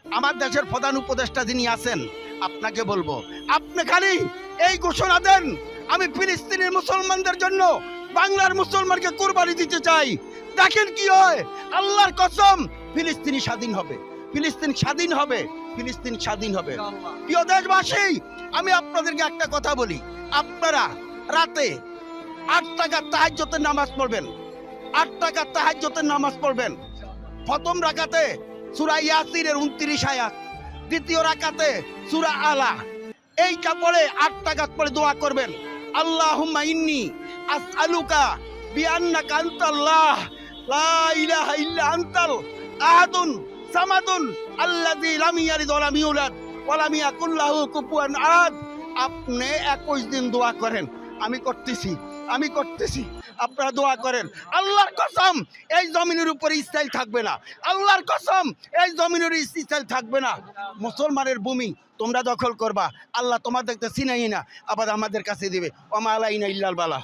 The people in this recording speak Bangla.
আমার দেশের প্রধান উপদেষ্টা যিনি আছেন, আপনাকে বলবো, আপনি খালি এই ঘোষণা দেন, আমি ফিলিস্তিনের মুসলমানদের জন্য বাংলার মুসলমানকে কুরবানি দিতে চাই। দেখেন কি হয়, আল্লাহর কসম, ফিলিস্তিনি স্বাধীন হবে, ফিলিস্তিন স্বাধীন হবে, ফিলিস্তিন স্বাধীন হবে। প্রিয় দেশবাসী, আমি আপনাদেরকে একটা কথা বলি, আপনারা রাতে 8 টাকার তাহাজ্জুদের নামাজ পড়বেন, 8 টাকার তাহাজ্জুদের নামাজ পড়বেন। প্রথম রাকাতে সূরা ইয়াসিনের 29 আয়াত, দ্বিতীয় রাকাতে সূরা আলা, এইটা পড়ে 8 টাকাত পড়ে দোয়া করবেন। আল্লাহুম্মা ইন্নী আসআলুকা বিআন্নাকা আনতাল্লাহ লা ইলাহা ইল্লা আনতাল আহাদুন সামাদুন আল্লাযী লাম ইয়ালিদ ওয়া লাম ইউলাদ ওয়া লাম ইয়াকুল লাহু কুফুয়ান আহাদ। আপনি 21 দিন দোয়া করেন, আমি করতেছি, আপনারা দোয়া করেন। আল্লাহর কসম, এই জমিনের উপরে ইসরাইল থাকবে না, আল্লাহর কসম, এই জমিনের ইসরাইল থাকবে না। মুসলমানের ভূমি তোমরা দখল করবা, আল্লাহ তোমাদেরকে চিনাই না, আবার আমাদের কাছে দিবে। ওয়া মা আলাইনা ইল্লাল বালা।